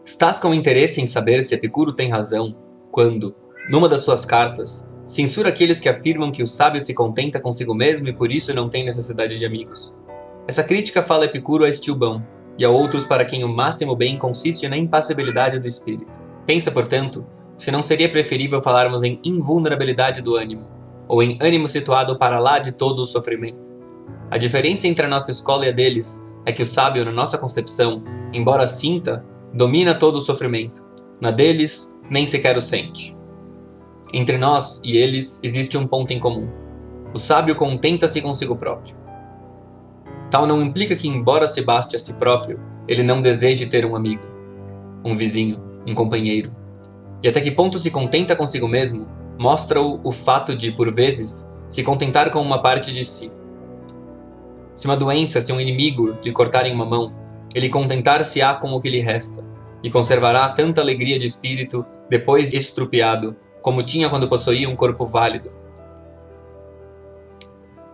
Estás com interesse em saber se Epicuro tem razão quando, numa das suas cartas, censura aqueles que afirmam que o sábio se contenta consigo mesmo e por isso não tem necessidade de amigos. Essa crítica fala Epicuro a Estilbão e a outros para quem o máximo bem consiste na impassibilidade do espírito. Pensa, portanto, se não seria preferível falarmos em invulnerabilidade do ânimo, ou em ânimo situado para lá de todo o sofrimento. A diferença entre a nossa escola e a deles é que o sábio, na nossa concepção, embora sinta, domina todo o sofrimento. Na deles, nem sequer o sente. Entre nós e eles existe um ponto em comum. O sábio contenta-se consigo próprio. Tal não implica que, embora se baste a si próprio, ele não deseje ter um amigo, um vizinho, um companheiro. E até que ponto se contenta consigo mesmo, mostra-o o fato de, por vezes, se contentar com uma parte de si. Se uma doença, se um inimigo lhe cortarem uma mão, ele contentar-se-á com o que lhe resta, e conservará tanta alegria de espírito, depois estrupiado, como tinha quando possuía um corpo válido.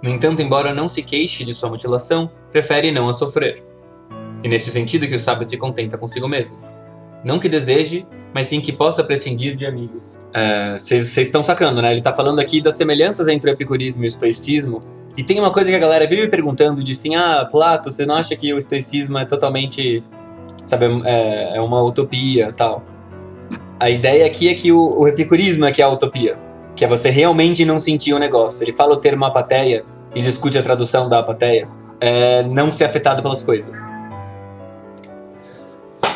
No entanto, embora não se queixe de sua mutilação, prefere não a sofrer. E nesse sentido que o sábio se contenta consigo mesmo. Não que deseje, mas sim que possa prescindir de amigos. Vocês estão sacando, né? Ele está falando aqui das semelhanças entre o epicurismo e o estoicismo. E tem uma coisa que a galera vive perguntando de assim, Plato, você não acha que o estoicismo é totalmente, sabe, é uma utopia tal? A ideia aqui é que o epicurismo é que é a utopia. Que é você realmente não sentir o negócio. Ele fala o termo apatheia e discute a tradução da apatheia. Não ser afetado pelas coisas.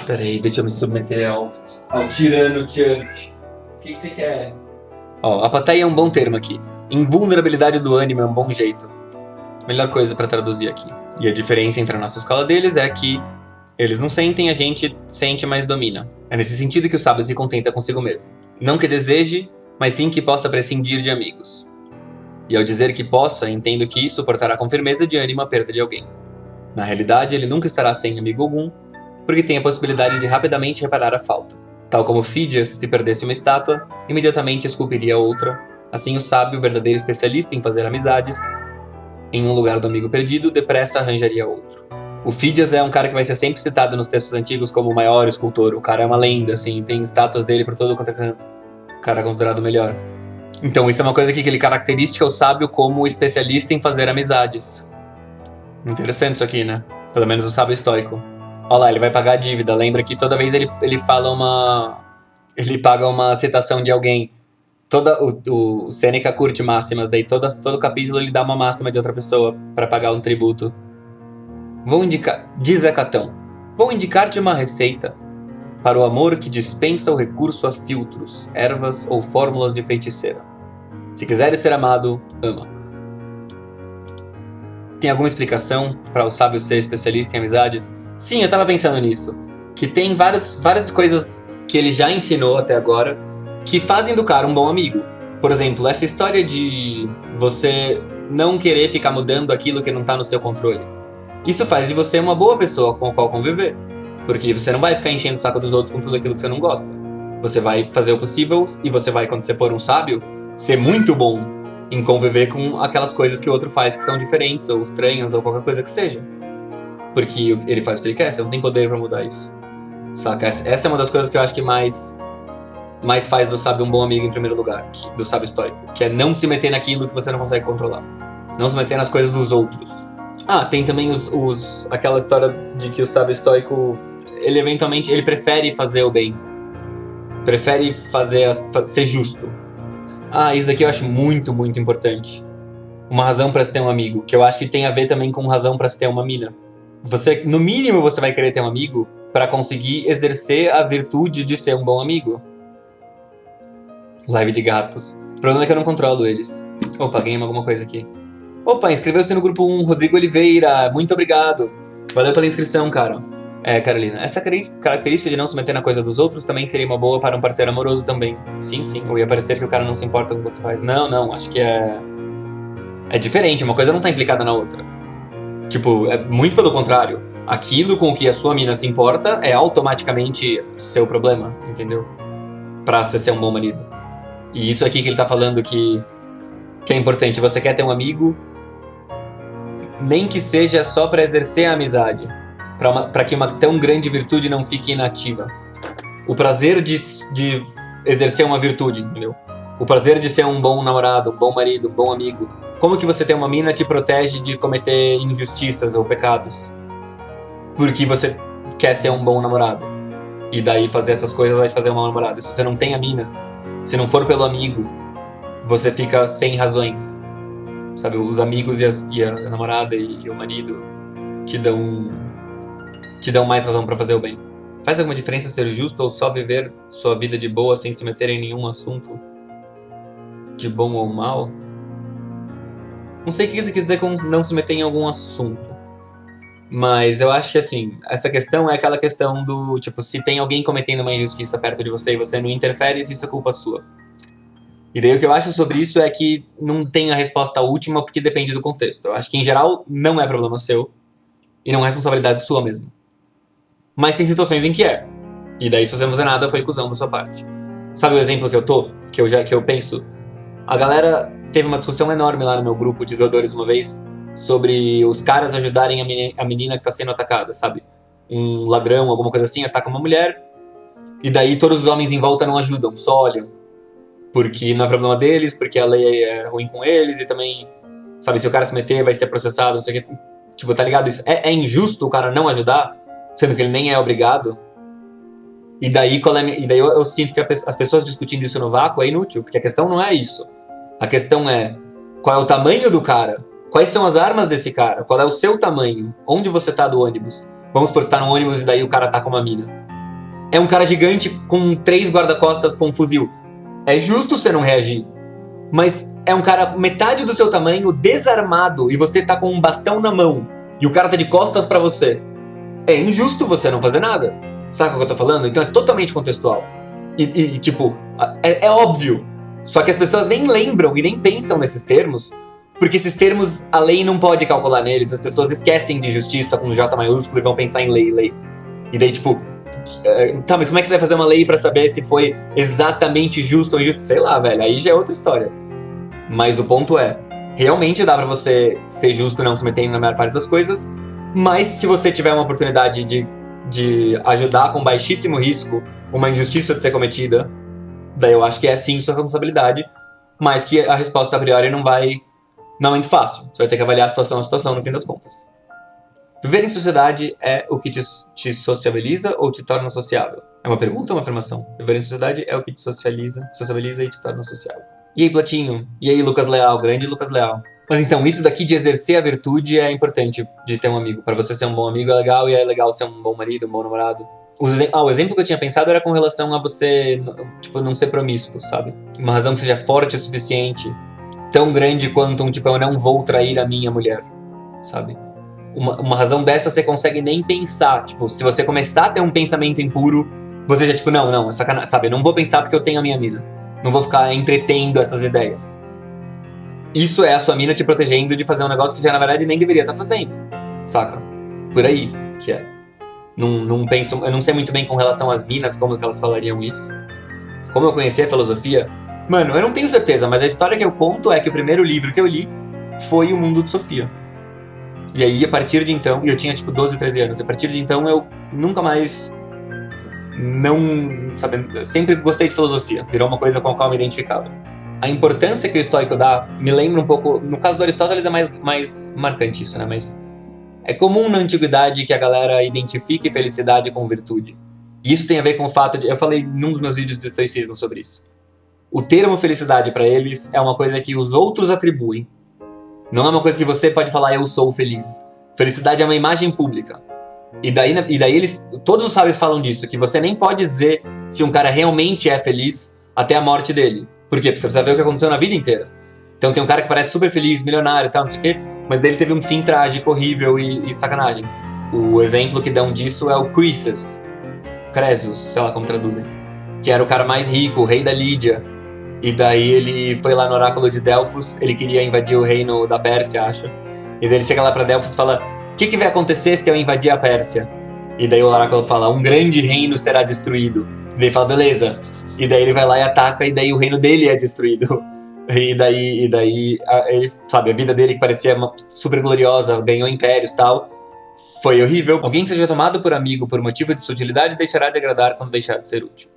Peraí, deixa eu me submeter ao tirano Church. O que você quer? Apatheia é um bom termo aqui. Invulnerabilidade do ânimo é um bom jeito. Melhor coisa pra traduzir aqui. E a diferença entre a nossa escola deles é que eles não sentem, a gente sente, mas domina. É nesse sentido que o sábio se contenta consigo mesmo. Não que deseje, mas sim que possa prescindir de amigos. E ao dizer que possa, entendo que isso suportará com firmeza de ânimo a perda de alguém. Na realidade, ele nunca estará sem amigo algum, porque tem a possibilidade de rapidamente reparar a falta. Tal como Fídias, se perdesse uma estátua, imediatamente esculpiria outra. Assim, o sábio, verdadeiro especialista em fazer amizades, em um lugar do amigo perdido, depressa arranjaria outro. O Fídias é um cara que vai ser sempre citado nos textos antigos como o maior escultor. O cara é uma lenda, assim, tem estátuas dele por todo quanto é canto. O cara é considerado o melhor. Então, isso é uma coisa aqui que ele caracteriza o sábio como especialista em fazer amizades. Interessante isso aqui, né? Pelo menos o sábio estoico. Olha lá, ele vai pagar a dívida. Lembra que toda vez ele fala ele paga uma citação de alguém. O Sêneca curte máximas, daí todo capítulo ele dá uma máxima de outra pessoa para pagar um tributo. Diz Hecatão, vou indicar-te uma receita para o amor que dispensa o recurso a filtros, ervas ou fórmulas de feiticeira. Se quiseres ser amado, ama. Tem alguma explicação para o sábio ser especialista em amizades? Sim, eu tava pensando nisso. Que tem várias coisas que ele já ensinou até agora que fazem do cara um bom amigo. Por exemplo, essa história de você não querer ficar mudando aquilo que não tá no seu controle. Isso faz de você uma boa pessoa com a qual conviver. Porque você não vai ficar enchendo o saco dos outros com tudo aquilo que você não gosta. Você vai fazer o possível e você vai, quando você for um sábio, ser muito bom em conviver com aquelas coisas que o outro faz que são diferentes ou estranhas ou qualquer coisa que seja. Porque ele faz o que ele quer, você não tem poder pra mudar isso. Saca? Essa é uma das coisas que eu acho que mais faz do sábio um bom amigo em primeiro lugar, do sábio estoico. Que é não se meter naquilo que você não consegue controlar. Não se meter nas coisas dos outros. Tem também aquela história de que o sábio estoico, ele eventualmente, ele prefere fazer o bem. Prefere ser justo. Isso daqui eu acho muito, muito importante. Uma razão pra se ter um amigo, que eu acho que tem a ver também com razão pra se ter uma mina. No mínimo, você vai querer ter um amigo pra conseguir exercer a virtude de ser um bom amigo. Live de gatos. O problema é que eu não controlo eles. Opa, ganhei alguma coisa aqui. Opa, inscreveu-se no grupo 1, Rodrigo Oliveira. Muito obrigado. Valeu pela inscrição, cara. Carolina, essa característica de não se meter na coisa dos outros também seria uma boa para um parceiro amoroso também. Sim. Ou ia parecer que o cara não se importa com o que você faz. Não. Acho que é diferente. Uma coisa não tá implicada na outra. Tipo, é muito pelo contrário. Aquilo com o que a sua mina se importa é automaticamente seu problema, entendeu? Pra você ser um bom marido. E isso aqui que ele tá falando que é importante. Você quer ter um amigo, nem que seja só pra exercer a amizade. Pra que uma tão grande virtude não fique inativa. o prazer de exercer uma virtude, entendeu? O prazer de ser um bom namorado, um bom marido, um bom amigo. Como que você ter uma mina te protege de cometer injustiças ou pecados? Porque você quer ser um bom namorado. E daí fazer essas coisas vai te fazer um bom namorado. Se você não tem a mina, se não for pelo amigo, você fica sem razões. Sabe, os amigos e a namorada e o marido te dão mais razão pra fazer o bem. Faz alguma diferença ser justo ou só viver sua vida de boa sem se meter em nenhum assunto de bom ou mal? Não sei o que você quer dizer com não se meter em algum assunto. Mas eu acho que, assim, essa questão é aquela questão do, tipo, se tem alguém cometendo uma injustiça perto de você e você não interfere, isso é culpa sua. E daí o que eu acho sobre isso é que não tem a resposta última porque depende do contexto. Eu acho que, em geral, não é problema seu e não é responsabilidade sua mesmo. Mas tem situações em que é. E daí, se você não fazer nada, foi cuzão da sua parte. Sabe o exemplo que eu tô? Que eu penso? A galera teve uma discussão enorme lá no meu grupo de doadores uma vez sobre os caras ajudarem a menina que tá sendo atacada, sabe? Um ladrão, alguma coisa assim, ataca uma mulher e daí todos os homens em volta não ajudam, só olham. Porque não é problema deles, porque a lei é ruim com eles e também, sabe, se o cara se meter vai ser processado, não sei o que. Tipo, tá ligado isso? É injusto o cara não ajudar, sendo que ele nem é obrigado. E daí, eu sinto que as pessoas discutindo isso no vácuo é inútil, porque a questão não é isso. A questão é, qual é o tamanho do cara? Quais são as armas desse cara? Qual é o seu tamanho? Onde você tá do ônibus? Vamos supor que você tá no ônibus e daí o cara tá com uma mina. É um cara gigante com 3 guarda-costas com um fuzil. É justo você não reagir. Mas é um cara metade do seu tamanho, desarmado, e você tá com um bastão na mão, e o cara tá de costas pra você. É injusto você não fazer nada. Sabe o que eu tô falando? Então é totalmente contextual. E tipo, é óbvio. Só que as pessoas nem lembram e nem pensam nesses termos, porque esses termos a lei não pode calcular neles. As pessoas esquecem de justiça com J maiúsculo e vão pensar em lei. E daí tipo, tá, mas como é que você vai fazer uma lei pra saber se foi exatamente justo ou injusto? Sei lá, velho, aí já é outra história. Mas o ponto é, realmente dá pra você ser justo e não se meter na maior parte das coisas, mas se você tiver uma oportunidade de ajudar com baixíssimo risco uma injustiça de ser cometida, daí eu acho que é sim sua responsabilidade, mas que a resposta a priori não é muito fácil. Você vai ter que avaliar a situação no fim das contas. Viver em sociedade é o que te sociabiliza ou te torna sociável? É uma pergunta ou uma afirmação? Viver em sociedade é o que te sociabiliza e te torna sociável. E aí, Platinho? E aí, Lucas Leal? Grande Lucas Leal. Mas então, isso daqui de exercer a virtude é importante de ter um amigo. Pra você ser um bom amigo é legal, e é legal ser um bom marido, um bom namorado. O exemplo que eu tinha pensado era com relação a você, tipo, não ser promíscuo, sabe? Uma razão que seja forte o suficiente, tão grande quanto tipo, eu não vou trair a minha mulher, sabe? Uma razão dessa você consegue nem pensar. Tipo, se você começar a ter um pensamento impuro, você já tipo, não, é sacanagem, sabe? Eu não vou pensar porque eu tenho a minha mina. Não vou ficar entretendo essas ideias. Isso é a sua mina te protegendo de fazer um negócio que já na verdade nem deveria estar fazendo, saca? Por aí que é. Não penso, eu não sei muito bem com relação às minas, como que elas falariam isso. Como eu conheci a filosofia, mano, eu não tenho certeza, mas a história que eu conto é que o primeiro livro que eu li foi O Mundo de Sofia. E aí, a partir de então, e eu tinha tipo 12, 13 anos, a partir de então eu nunca mais eu sempre gostei de filosofia, virou uma coisa com a qual eu me identificava. A importância que o estoico dá me lembra um pouco, no caso do Aristóteles é mais marcante isso, né, mas é comum na antiguidade que a galera identifique felicidade com virtude. E isso tem a ver com o fato de, eu falei num dos meus vídeos do estoicismo sobre isso. O termo felicidade para eles é uma coisa que os outros atribuem. Não é uma coisa que você pode falar, eu sou feliz. Felicidade é uma imagem pública. E daí todos os sábios falam disso, que você nem pode dizer se um cara realmente é feliz até a morte dele. Por quê? Porque você precisa ver o que aconteceu na vida inteira. Então tem um cara que parece super feliz, milionário e tal, não sei o quê, mas dele teve um fim trágico, horrível e sacanagem. O exemplo que dão disso é o Croesus, sei lá como traduzem, que era o cara mais rico, o rei da Lídia. E daí ele foi lá no oráculo de Delfos, ele queria invadir o reino da Pérsia, acho. E daí ele chega lá pra Delfos e fala, o que vai acontecer se eu invadir a Pérsia? E daí o oráculo fala, um grande reino será destruído. E daí ele fala, beleza. E daí ele vai lá e ataca, e daí o reino dele é destruído. E daí ele, sabe, a vida dele que parecia super gloriosa, ganhou impérios e tal, Foi horrível. Alguém que seja tomado por amigo por motivo de sutilidade deixará de agradar quando deixar de ser útil.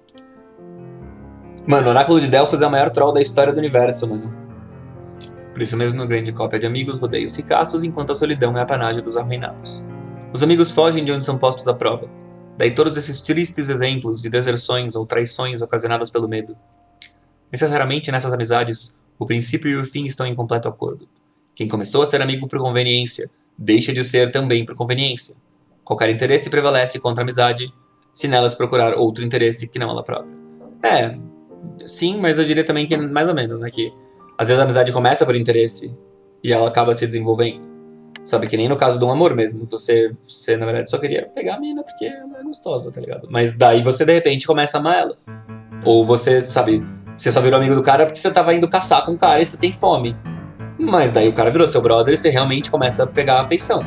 Mano, o Oráculo de Delfos é o maior troll da história do universo, mano. Por isso mesmo, no grande cópia de amigos, rodeia os ricaços, enquanto a solidão é a panagem dos arruinados. Os amigos fogem de onde são postos à prova. Daí todos esses tristes exemplos de deserções ou traições ocasionadas pelo medo. Necessariamente nessas amizades, o princípio e o fim estão em completo acordo. Quem começou a ser amigo por conveniência, deixa de o ser também por conveniência. Qualquer interesse prevalece contra a amizade, se nelas procurar outro interesse que não ela própria. Sim, mas eu diria também que mais ou menos, né? Que às vezes a amizade começa por interesse e ela acaba se desenvolvendo. Sabe, que nem no caso de um amor mesmo. Você na verdade só queria pegar a mina porque ela é gostosa, tá ligado? Mas daí você de repente começa a amar ela. Ou você, sabe, você só virou amigo do cara porque você tava indo caçar com o cara e você tem fome. Mas daí o cara virou seu brother e você realmente começa a pegar a afeição.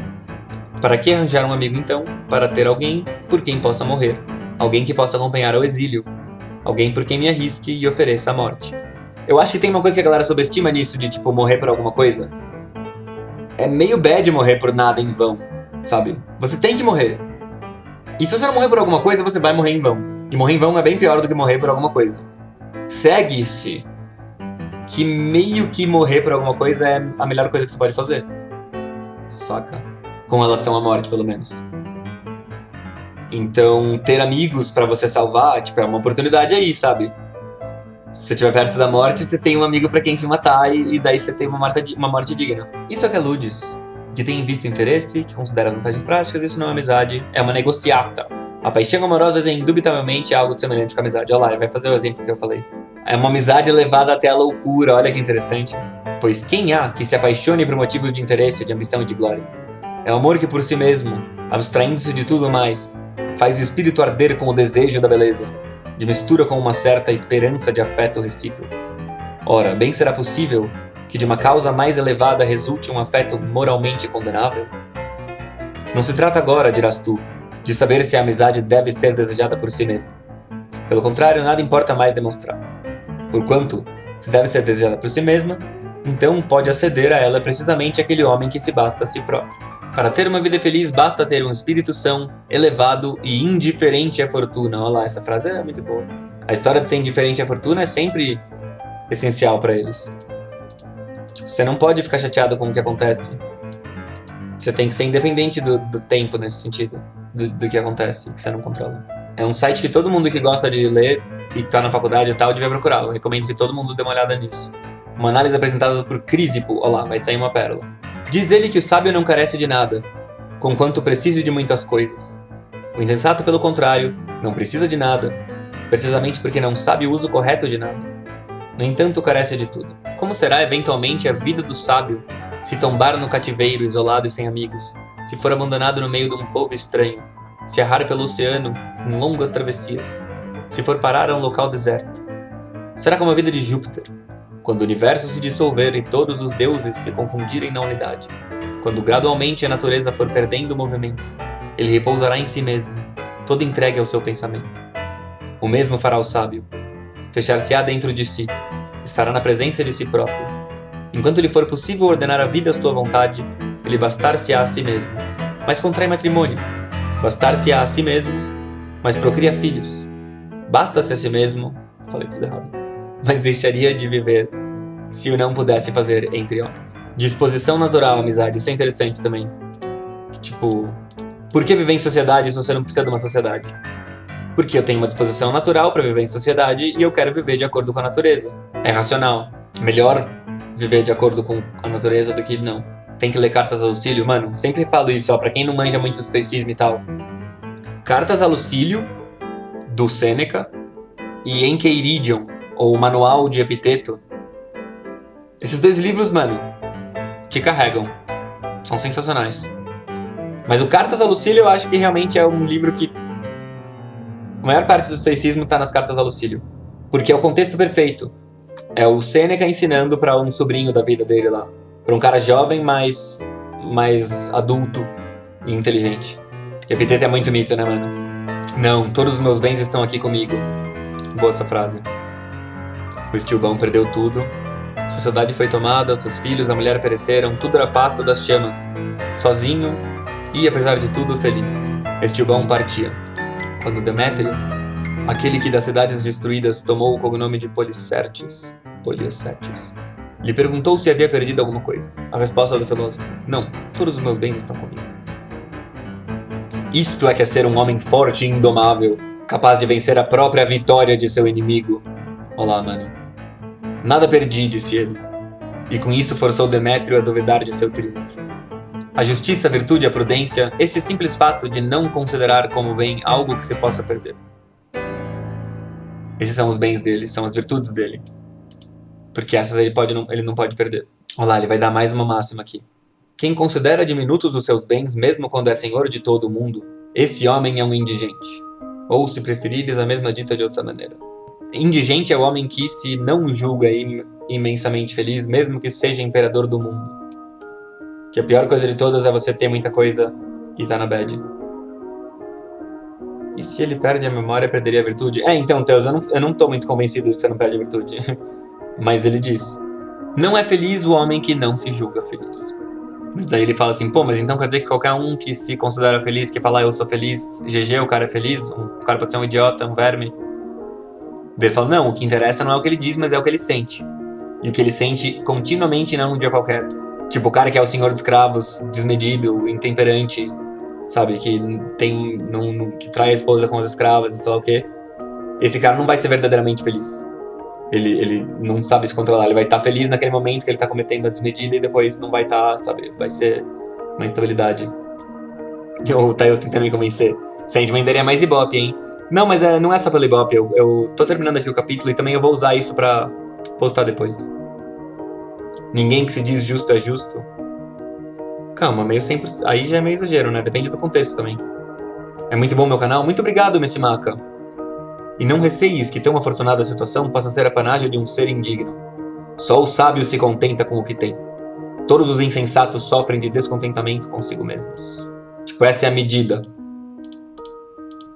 Para que arranjar um amigo então? Para ter alguém por quem possa morrer. Alguém que possa acompanhar ao exílio. Alguém por quem me arrisque e ofereça a morte. Eu acho que tem uma coisa que a galera subestima nisso de, tipo, morrer por alguma coisa. É meio bad morrer por nada em vão, sabe? Você tem que morrer. E se você não morrer por alguma coisa, você vai morrer em vão. E morrer em vão é bem pior do que morrer por alguma coisa. Segue-se que meio que morrer por alguma coisa é a melhor coisa que você pode fazer. Saca? Com relação à morte, pelo menos. Então, ter amigos pra você salvar, tipo, é uma oportunidade aí, sabe? Se você estiver perto da morte, você tem um amigo pra quem se matar e daí você tem uma morte digna. Isso é que é Ludis, que tem em vista o interesse, que considera vantagens práticas, isso não é amizade, é uma negociata. A paixão amorosa tem indubitavelmente algo de semelhante com a amizade. Olha lá, ele vai fazer o exemplo que eu falei. É uma amizade levada até a loucura, olha que interessante. Pois quem há que se apaixone por motivos de interesse, de ambição e de glória? É o amor que por si mesmo, abstraindo-se de tudo mais, faz o espírito arder com o desejo da beleza, de mistura com uma certa esperança de afeto recíproco. Ora, bem será possível que de uma causa mais elevada resulte um afeto moralmente condenável? Não se trata agora, dirás tu, de saber se a amizade deve ser desejada por si mesma. Pelo contrário, nada importa mais demonstrar. Porquanto, se deve ser desejada por si mesma, então pode aceder a ela precisamente aquele homem que se basta a si próprio. Para ter uma vida feliz, basta ter um espírito são, elevado e indiferente à fortuna. Olha lá, essa frase é muito boa. A história de ser indiferente à fortuna é sempre essencial para eles. Tipo, você não pode ficar chateado com o que acontece. Você tem que ser independente do tempo nesse sentido, do que acontece, que você não controla. É um site que todo mundo que gosta de ler e que tá na faculdade e tal devia procurar. Eu recomendo que todo mundo dê uma olhada nisso. Uma análise apresentada por Crisipo. Olha lá, vai sair uma pérola. Diz ele que o sábio não carece de nada, conquanto precise de muitas coisas. O insensato, pelo contrário, não precisa de nada, precisamente porque não sabe o uso correto de nada. No entanto, carece de tudo. Como será eventualmente a vida do sábio se tombar no cativeiro, isolado e sem amigos, se for abandonado no meio de um povo estranho, se errar pelo oceano em longas travessias, se for parar a um local deserto? Será como a vida de Júpiter, quando o universo se dissolver e todos os deuses se confundirem na unidade, quando gradualmente a natureza for perdendo o movimento, ele repousará em si mesmo, todo entregue ao seu pensamento. O mesmo fará o sábio. Fechar-se-á dentro de si, estará na presença de si próprio. Enquanto lhe for possível ordenar a vida à sua vontade, ele bastar-se-á a si mesmo, mas contrai matrimônio. Bastar-se-á a si mesmo, mas procria filhos. Basta-se a si mesmo, falei tudo errado, mas deixaria de viver se o não pudesse fazer entre homens. Disposição natural, amizade, isso é interessante também. Tipo, por que viver em sociedade se você não precisa de uma sociedade? Porque eu tenho uma disposição natural para viver em sociedade e eu quero viver de acordo com a natureza. É racional. Melhor viver de acordo com a natureza do que não. Tem que ler Cartas a Lucílio, mano, sempre falo isso, ó, pra quem não manja muito do estoicismo e tal. Cartas a Lucílio, do Sêneca, e Encheiridion, ou Manual de Epiteto. Esses dois livros, mano, te carregam. São sensacionais. Mas o Cartas a Lucílio eu acho que realmente é um livro que... A maior parte do estoicismo tá nas Cartas a Lucílio. Porque é o contexto perfeito. É o Sêneca ensinando pra um sobrinho da vida dele lá. Pra um cara jovem, mais adulto e inteligente. Epiteto é muito mito, né, mano? Não, todos os meus bens estão aqui comigo. Boa essa frase. O Estilbão perdeu tudo. Sociedade foi tomada, seus filhos, a mulher pereceram. Tudo era pasto das chamas. Sozinho, E, apesar de tudo, feliz. Estilbão partia. Quando Demétrio, aquele que das cidades destruídas tomou o cognome de Policertes, lhe perguntou se havia perdido alguma coisa. A resposta do filósofo: não, todos os meus bens estão comigo. Isto é que é ser um homem forte e indomável, capaz de vencer a própria vitória de seu inimigo. Olá, mano. Nada perdi, disse ele. E com isso forçou Demétrio a duvidar de seu triunfo. A justiça, a virtude e a prudência, este simples fato de não considerar como bem algo que se possa perder. Esses são os bens dele, são as virtudes dele. Porque essas ele não pode perder. Olha lá, ele vai dar mais uma máxima aqui. Quem considera diminutos os seus bens, mesmo quando é senhor de todo o mundo, esse homem é um indigente. Ou, se preferires, a mesma dita de outra maneira. Indigente é o homem que se não julga imensamente feliz, mesmo que seja imperador do mundo. Que a pior coisa de todas é você ter muita coisa e tá na bad. E se ele perde a memória, perderia a virtude? Então, Teus, eu não tô muito convencido de que você não perde a virtude. Mas ele diz: não é feliz o homem que não se julga feliz. Mas daí ele fala assim: pô, mas então quer dizer que qualquer um que se considera feliz, que fala eu sou feliz, GG, o cara é feliz, o cara pode ser um idiota, um verme. Daí ele fala: não, o que interessa não é o que ele diz, mas é o que ele sente. E o que ele sente continuamente, não num dia qualquer. Tipo, o cara que é o senhor de escravos, desmedido, intemperante, sabe, que que trai a esposa com as escravas e sei lá o quê. Esse cara não vai ser verdadeiramente feliz. Ele não sabe se controlar, ele vai estar feliz naquele momento que ele tá cometendo a desmedida e depois não vai estar, sabe, vai ser uma instabilidade. E o Tails tentando me convencer. Sandman daria mais Ibope, hein? Não, mas não é só pelo Ibope, eu tô terminando aqui o capítulo e também eu vou usar isso pra postar depois. Ninguém que se diz justo é justo. Calma, meio 100%, aí já é meio exagero, né? Depende do contexto também. É muito bom meu canal? Muito obrigado, Messimaka. E não receis que tão afortunada situação possa ser a panágio de um ser indigno. Só o sábio se contenta com o que tem. Todos os insensatos sofrem de descontentamento consigo mesmos. Tipo, essa é a medida.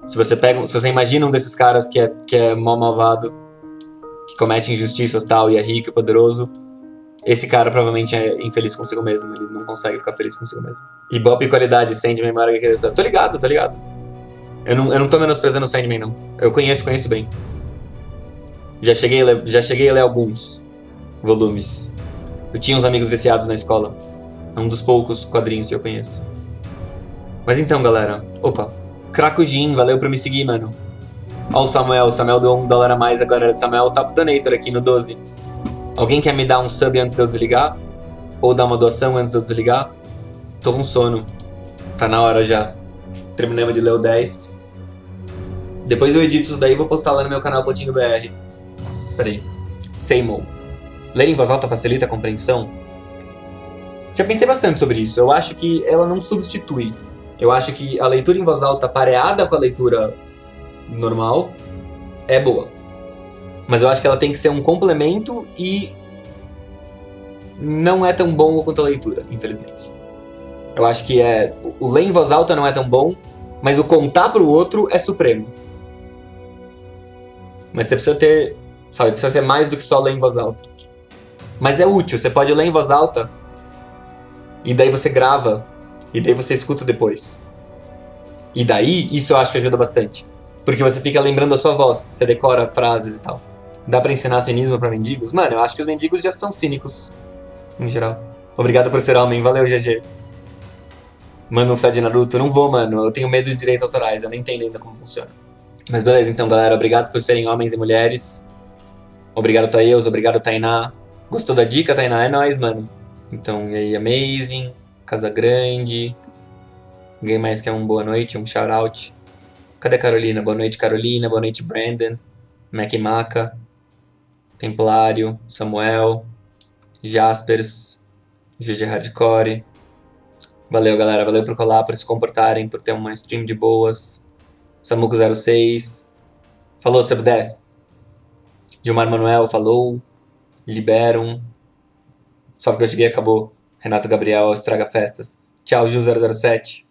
Se você imagina um desses caras que é mal malvado, que comete injustiças tal, e é rico e poderoso, esse cara provavelmente é infeliz consigo mesmo. Ele não consegue ficar feliz consigo mesmo. Ibope e qualidade, Sandman, Mara, tô ligado. Eu não tô menosprezando o Sandman, não. Eu conheço bem. Já cheguei a ler alguns volumes. Eu tinha uns amigos viciados na escola. É um dos poucos quadrinhos que eu conheço. Mas então, galera. Opa. Cracojin, valeu por me seguir, mano. Ó o Samuel deu $1 a mais agora. Samuel, top donator aqui no 12. Alguém quer me dar um sub antes de eu desligar? Ou dar uma doação antes de eu desligar? Tô com sono. Tá na hora já. Terminamos de ler o 10. Depois eu edito isso daí e vou postar lá no meu canal Potinho BR. Peraí. Seymour. Ler em voz alta facilita a compreensão? Já pensei bastante sobre isso. Eu acho que ela não substitui. Eu acho que a leitura em voz alta pareada com a leitura normal é boa. Mas eu acho que ela tem que ser um complemento e não é tão bom quanto a leitura, infelizmente. Eu acho que o ler em voz alta não é tão bom, mas o contar pro outro é supremo. Mas você precisa ter, sabe, precisa ser mais do que só ler em voz alta. Mas é útil, você pode ler em voz alta e daí você grava e daí você escuta depois. E daí, isso eu acho que ajuda bastante. Porque você fica lembrando a sua voz, você decora frases e tal. Dá pra ensinar cinismo pra mendigos? Mano, eu acho que os mendigos já são cínicos, em geral. Obrigado por ser homem, valeu, GG. Manda um set de Naruto? Não vou, mano, eu tenho medo de direitos autorais, eu nem entendo ainda como funciona. Mas beleza, então, galera, obrigado por serem homens e mulheres. Obrigado, Tails, obrigado, Tainá. Gostou da dica, Tainá? É nóis, mano. Então, e aí, Amazing, Casa Grande. Ninguém mais quer um boa noite, um shout out. Cadê a Carolina? Boa noite, Carolina. Boa noite, Brandon. Mac Maca. Templário. Samuel. Jaspers. GG Hardcore. Valeu, galera. Valeu por colar, por se comportarem, por ter uma stream de boas. Samuco06. Falou, Subdeath. Gilmar Manuel, falou. Liberum. Só porque eu cheguei acabou. Renato Gabriel, Estraga Festas. Tchau, Gil007.